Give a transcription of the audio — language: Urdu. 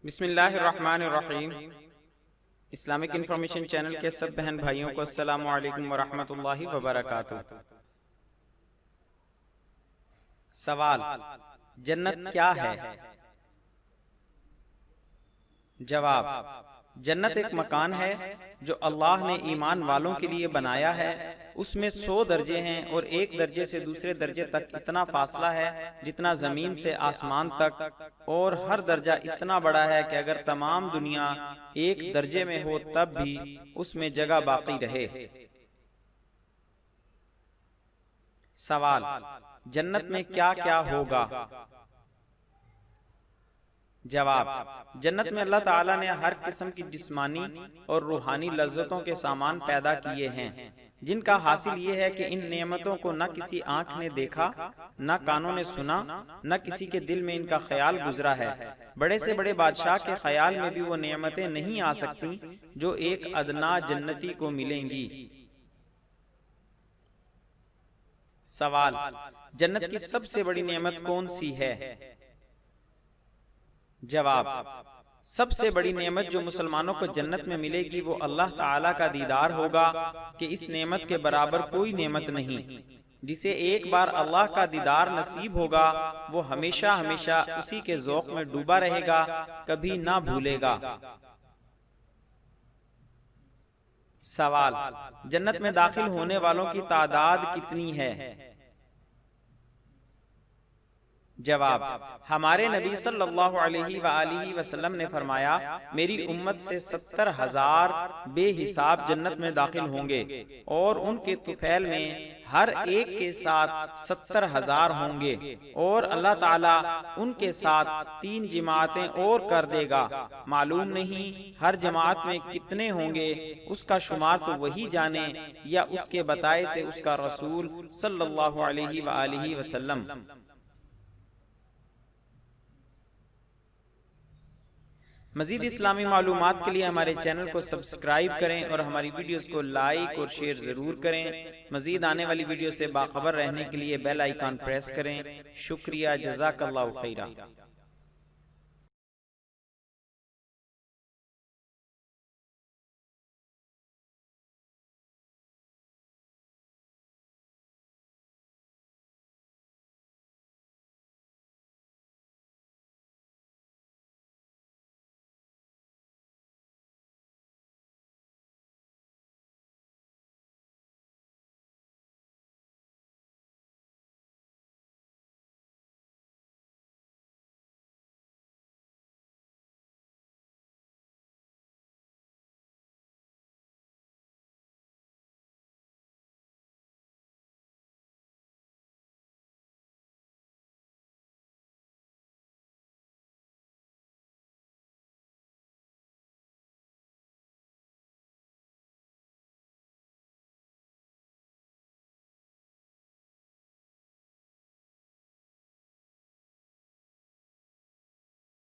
بسم اللہ الرحمن الرحیم۔ اسلامک انفارمیشن چینل کے سب بہن بھائیوں کو السلام علیکم ورحمۃ اللہ وبرکاتہ۔ سوال: جنت کیا ہے؟ جواب: جنت ایک مکان ہے جو اللہ نے ایمان والوں کے لیے بنایا ہے۔ اس میں 100 درجے ہیں اور ایک درجے سے دوسرے درجے تک اتنا فاصلہ ہے جتنا زمین سے آسمان تک، اور ہر درجہ اتنا بڑا ہے کہ اگر تمام دنیا ایک درجے میں ہو تب بھی اس میں جگہ باقی رہے۔ سوال: جنت میں کیا کیا ہوگا؟ جواب: جنت میں اللہ تعالیٰ نے ہر قسم کی جسمانی اور روحانی لذتوں کے سامان پیدا کیے ہیں، جن کا حاصل یہ ہے کہ ان نعمتوں کو نہ کسی آنکھ نے دیکھا، نہ کانوں نے سنا، نہ کسی کے دل میں ان کا خیال گزرا ہے۔ بڑے سے بڑے بادشاہ کے خیال میں بھی وہ نعمتیں نہیں آ سکتی جو ایک ادنا جنتی کو ملیں گی۔ سوال: جنت کی سب سے بڑی نعمت کون سی ہے؟ جواب: سب سے بڑی نعمت جو مسلمانوں کو جنت میں ملے گی وہ اللہ تعالیٰ کا دیدار ہوگا کہ اس نعمت کے برابر کوئی نعمت نہیں۔ جسے ایک بار اللہ کا دیدار نصیب ہوگا وہ ہمیشہ ہمیشہ اسی کے ذوق میں ڈوبا رہے گا، کبھی نہ بھولے گا۔ سوال: جنت میں داخل ہونے والوں کی تعداد کتنی ہے؟ جواب: ہمارے نبی صلی اللہ علیہ وآلہ وسلم نے فرمایا، میری امت سے 70,000 بے حساب جنت میں داخل ہوں گے، اور ان کے طفیل میں ہر ایک کے ساتھ 70,000 ہوں گے، اور اللہ تعالیٰ ان کے ساتھ 3 جماعتیں اور کر دے گا۔ معلوم نہیں ہر جماعت میں کتنے ہوں گے، اس کا شمار تو وہی جانے یا اس کے بتائے سے اس کا رسول صلی اللہ علیہ وآلہ وسلم۔ مزید اسلامی معلومات کے لیے ہمارے چینل کو سبسکرائب کریں اور ہماری ویڈیوز کو لائک اور شیئر ضرور کریں۔ مزید آنے والی ویڈیو سے باخبر رہنے کے لیے بیل آئیکن پریس کریں۔ شکریہ، جزاک اللہ خیرہ۔